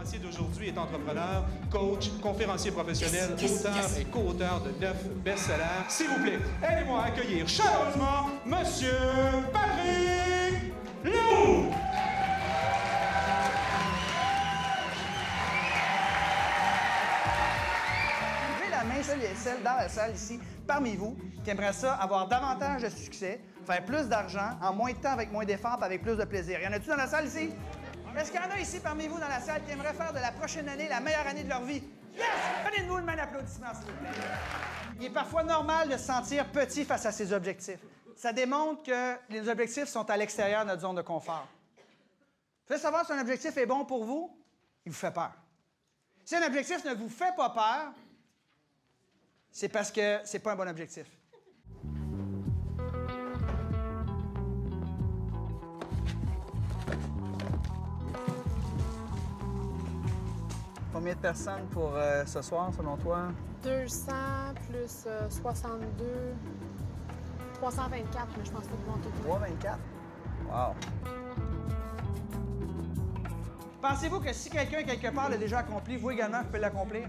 conférencier d'aujourd'hui est entrepreneur, coach, conférencier professionnel, auteur et co-auteur de 9 best-sellers. S'il vous plaît, aidez-moi à accueillir chaleureusement Monsieur Patrick Lou! Levez la main, celles et celles dans la salle ici, parmi vous, qui aimeraient ça, avoir davantage de succès, faire plus d'argent, en moins de temps, avec moins d'efforts, avec plus de plaisir. Y en a-tu dans la salle ici? Est-ce qu'il y en a ici parmi vous dans la salle qui aimeraient faire de la prochaine année la meilleure année de leur vie? Yes! Donnez-nous une main d'applaudissement, s'il vous plaît. Il est parfois normal de se sentir petit face à ses objectifs. Ça démontre que les objectifs sont à l'extérieur de notre zone de confort. Vous voulez savoir si un objectif est bon pour vous? Il vous fait peur. Si un objectif ne vous fait pas peur, c'est parce que c'est pas un bon objectif. Combien de personnes pour ce soir, selon toi? 200 plus 62, 324, mais je pense pas qu'ils vont tout. 324? Wow! Pensez-vous que si quelqu'un, quelque part, l'a déjà accompli, vous également, vous pouvez l'accomplir?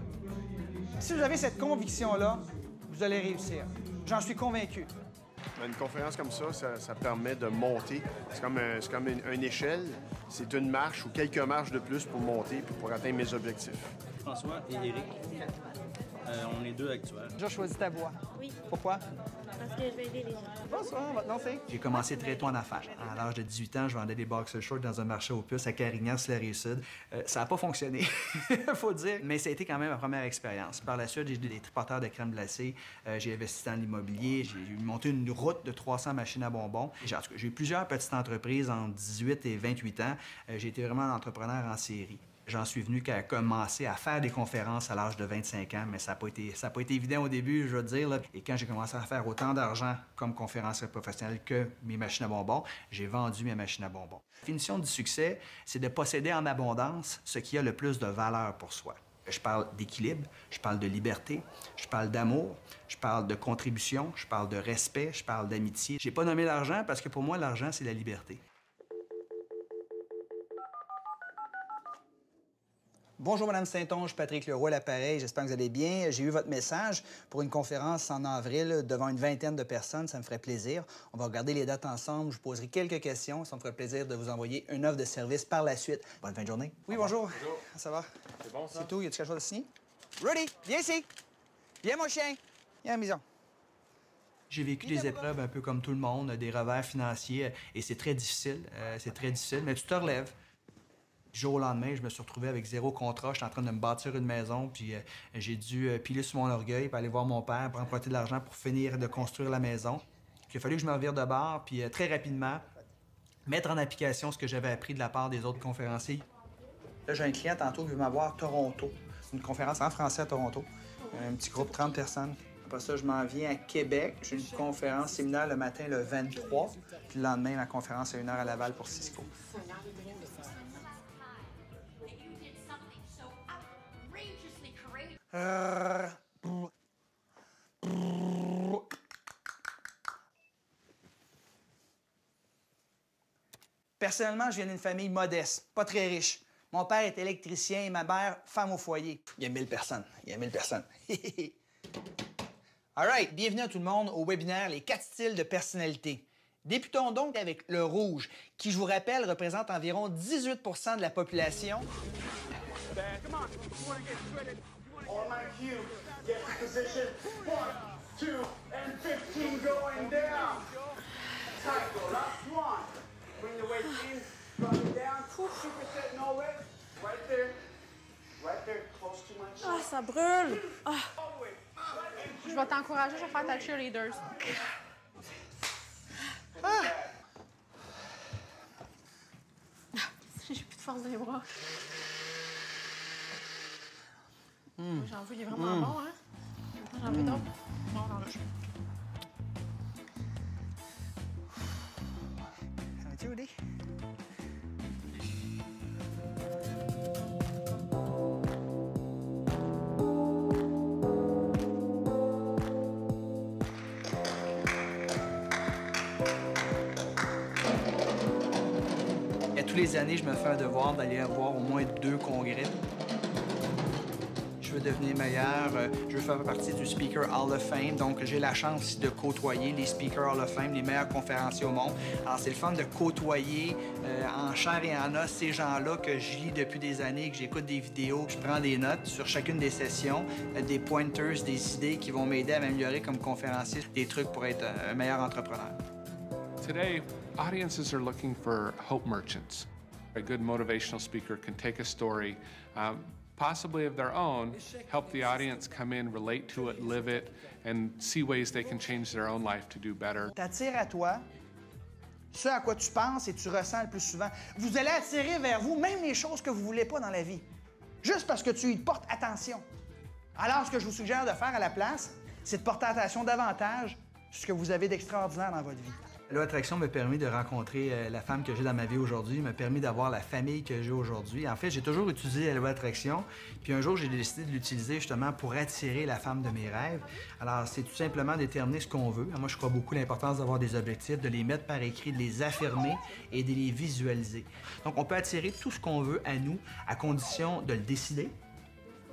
Si vous avez cette conviction-là, vous allez réussir. J'en suis convaincu. Une conférence comme ça permet de monter. C'est comme une échelle. C'est une marche ou quelques marches de plus pour monter puis pour atteindre mes objectifs. François et Éric. On est deux actuels. J'ai choisi ta voie. Oui. Pourquoi? Parce que je vais aider les gens. Bonsoir, votre nom c'est? J'ai commencé très tôt en affaires. À l'âge de 18 ans, je vendais des boxer shorts dans un marché aux puces à Carignan, sur la Rive-Sud. Ça n'a pas fonctionné, il faut dire, mais ça a été quand même ma première expérience. Par la suite, j'ai des triporteurs de crème glacée, j'ai investi dans l'immobilier, j'ai monté une route de 300 machines à bonbons. En tout cas, j'ai eu plusieurs petites entreprises entre 18 et 28 ans. J'ai été vraiment un entrepreneur en série. J'en suis venu qu'à commencer à faire des conférences à l'âge de 25 ans, mais ça n'a pas été évident au début, je veux dire. Là. Et quand j'ai commencé à faire autant d'argent comme conférencier professionnel que mes machines à bonbons, j'ai vendu mes machines à bonbons. La définition du succès, c'est de posséder en abondance ce qui a le plus de valeur pour soi. Je parle d'équilibre, je parle de liberté, je parle d'amour, je parle de contribution, je parle de respect, je parle d'amitié. J'ai pas nommé l'argent parce que pour moi, l'argent, c'est la liberté. Bonjour, Mme Saint-Onge, Patrick Leroy, l'appareil. J'espère que vous allez bien. J'ai eu votre message pour une conférence en avril devant une vingtaine de personnes. Ça me ferait plaisir. On va regarder les dates ensemble. Je vous poserai quelques questions. Ça me ferait plaisir de vous envoyer une offre de service par la suite. Bonne fin de journée. Oui, bonjour. Bonjour. Ça va? C'est bon, ça? C'est tout. Y a-t-il quelque chose à signer? Rudy, viens ici. Viens, mon chien. Viens à la maison. J'ai vécu des épreuves un peu comme tout le monde, des revers financiers, et c'est très difficile. Mais tu te relèves. Du jour au lendemain, je me suis retrouvé avec 0 contrat. J'étais en train de me bâtir une maison, puis j'ai dû piler sur mon orgueil, puis aller voir mon père pour emprunter de l'argent pour finir de construire la maison. Il a fallu que je me revire de bord, puis très rapidement, mettre en application ce que j'avais appris de la part des autres conférenciers. Là, j'ai un client tantôt qui veut m'avoir à Toronto. C'est une conférence en français à Toronto. Un petit groupe, 30 personnes. Après ça, je m'en viens à Québec. J'ai une conférence séminaire le matin, le 23. Puis le lendemain, ma conférence à 1h à Laval pour Cisco. Personnellement, je viens d'une famille modeste, pas très riche. Mon père est électricien et ma mère, femme au foyer. Il y a 1000 personnes. Il y a 1000 personnes. All right, bienvenue à tout le monde au webinaire Les 4 styles de personnalité. Débutons donc avec le rouge, qui, je vous rappelle, représente environ 18 de la population. On my cue, get to position. 1, 2, and 15 going down. Tight go, last one. Bring the weight in, drop it down. Superset, no weight. Right there. Right there, close to my chin. Ah, ça brûle! Ah. Je vais t'encourager, je vais faire ta cheerleaders. Ah. J'ai plus de force dans les bras. J'en veux, il est vraiment bon, hein? J'en veux d'autres. Bon, j'en veux. Ça va-tu, Rudy? les années, je me fais un devoir d'aller avoir au moins 2 congrès. Je veux devenir meilleur, je veux faire partie du Speaker Hall of Fame, donc j'ai la chance de côtoyer les Speaker Hall of Fame, les meilleurs conférenciers au monde. Alors c'est le fun de côtoyer en chair et en os ces gens-là que je lis depuis des années, que j'écoute des vidéos, que je prends des notes sur chacune des sessions, des pointers, des idées qui vont m'aider à m'améliorer comme conférencier, des trucs pour être un meilleur entrepreneur. Today, audiences are looking for hope merchants. A good motivational speaker can take a story, possibly of their own, help the audience come in, relate to it, live it, and see ways they can change their own life to do better. T'attires à toi ce à quoi tu penses et tu ressens le plus souvent. Vous allez attirer vers vous même les choses que vous ne voulez pas dans la vie, juste parce que tu y portes attention. Alors, ce que je vous suggère de faire à la place, c'est de porter attention davantage sur ce que vous avez d'extraordinaire dans votre vie. La loi d'attraction m'a permis de rencontrer la femme que j'ai dans ma vie aujourd'hui, m'a permis d'avoir la famille que j'ai aujourd'hui. En fait, j'ai toujours utilisé la loi d'attraction, puis un jour, j'ai décidé de l'utiliser justement pour attirer la femme de mes rêves. Alors, c'est tout simplement déterminer ce qu'on veut. Moi, je crois beaucoup l'importance d'avoir des objectifs, de les mettre par écrit, de les affirmer et de les visualiser. Donc, on peut attirer tout ce qu'on veut à nous, à condition de le décider,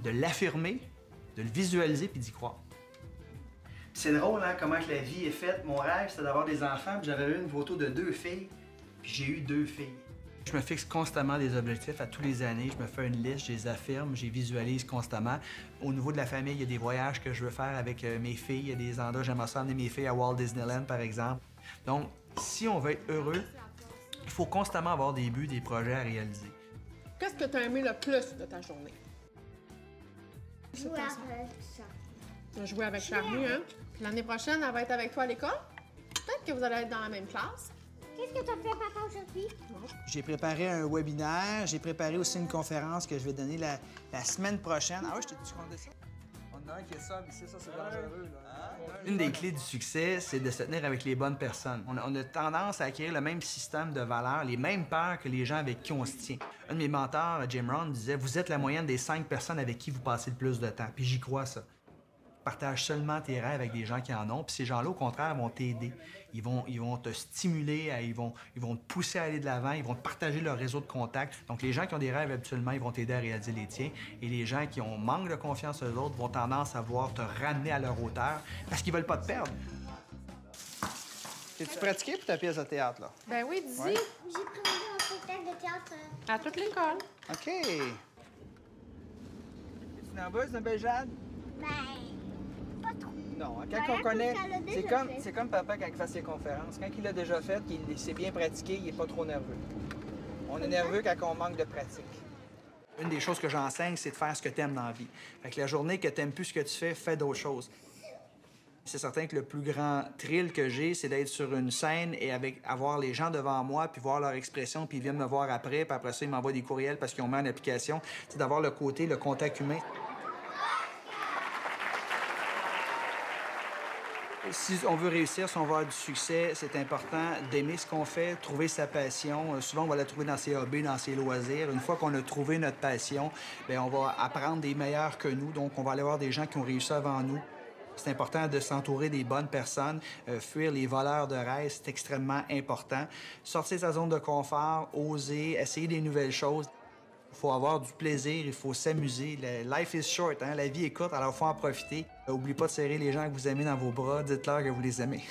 de l'affirmer, de le visualiser puis d'y croire. C'est drôle, hein, comment que la vie est faite. Mon rêve, c'était d'avoir des enfants, puis j'avais eu une photo de 2 filles, puis j'ai eu 2 filles. Je me fixe constamment des objectifs à tous les années. Je me fais une liste, je les affirme, je les visualise constamment. Au niveau de la famille, il y a des voyages que je veux faire avec mes filles. Il y a des endroits, j'aimerais ça emmener mes filles à Walt Disneyland, par exemple. Donc, si on veut être heureux, il faut constamment avoir des buts, des projets à réaliser. Qu'est-ce que tu as aimé le plus de ta journée? Jouer avec ça. Tu vas jouer avec Charlie, hein? Puis l'année prochaine, elle va être avec toi à l'école. Peut-être que vous allez être dans la même classe. Qu'est-ce que tu as fait, papa, aujourd'hui? J'ai préparé un webinaire, j'ai préparé aussi une conférence que je vais donner la semaine prochaine. Ah ouais, je t'ai-tu compté ça? On a un qui est sobre ici, ça c'est dangereux, là. Une des clés du succès, c'est de se tenir avec les bonnes personnes. On a tendance à acquérir le même système de valeurs, les mêmes peurs que les gens avec qui on se tient. Un de mes mentors, Jim Rohn, disait « Vous êtes la moyenne des 5 personnes avec qui vous passez le plus de temps. » Puis j'y crois, ça. Partage seulement tes rêves avec des gens qui en ont, puis ces gens-là, au contraire, vont t'aider. Ils vont te stimuler, ils vont te pousser à aller de l'avant, ils vont te partager leur réseau de contacts. Donc, les gens qui ont des rêves, habituellement, ils vont t'aider à réaliser les tiens. Et les gens qui ont manque de confiance aux autres vont tendance à vouloir te ramener à leur hauteur parce qu'ils veulent pas te perdre. T'es-tu pratiqué pour ta pièce de théâtre, là? Ben oui, dis. Ouais. J'ai pris un spectacle de théâtre. À toute l'école. OK. Tu nerveuse, ma belle Jade? Ben, pas trop. Non, hein, Ben, quand on connaît, ça l'a déjà fait. c'est comme papa quand il fait ses conférences. Quand il l'a déjà fait, qu'il s'est bien pratiqué, il n'est pas trop nerveux. On est nerveux quand on manque de pratique. Une des choses que j'enseigne, c'est de faire ce que tu aimes dans la vie. Fait que la journée que tu n'aimes plus ce que tu fais d'autres choses. C'est certain que le plus grand thrill que j'ai, c'est d'être sur une scène et avoir les gens devant moi, puis voir leur expression, puis ils viennent me voir après, puis après ça, ils m'envoient des courriels parce qu'ils ont mis en application. C'est d'avoir le côté, le contact humain. Si on veut réussir, si on veut avoir du succès, c'est important d'aimer ce qu'on fait, trouver sa passion. Souvent, on va la trouver dans ses hobbies, dans ses loisirs. Une fois qu'on a trouvé notre passion, bien, on va apprendre des meilleurs que nous. Donc, on va aller voir des gens qui ont réussi avant nous. C'est important de s'entourer des bonnes personnes, fuir les voleurs de rêve, c'est extrêmement important. Sortir de sa zone de confort, oser, essayer des nouvelles choses. Il faut avoir du plaisir, il faut s'amuser. Life is short, hein? La vie est courte, alors il faut en profiter. N'oubliez pas de serrer les gens que vous aimez dans vos bras, dites-leur que vous les aimez.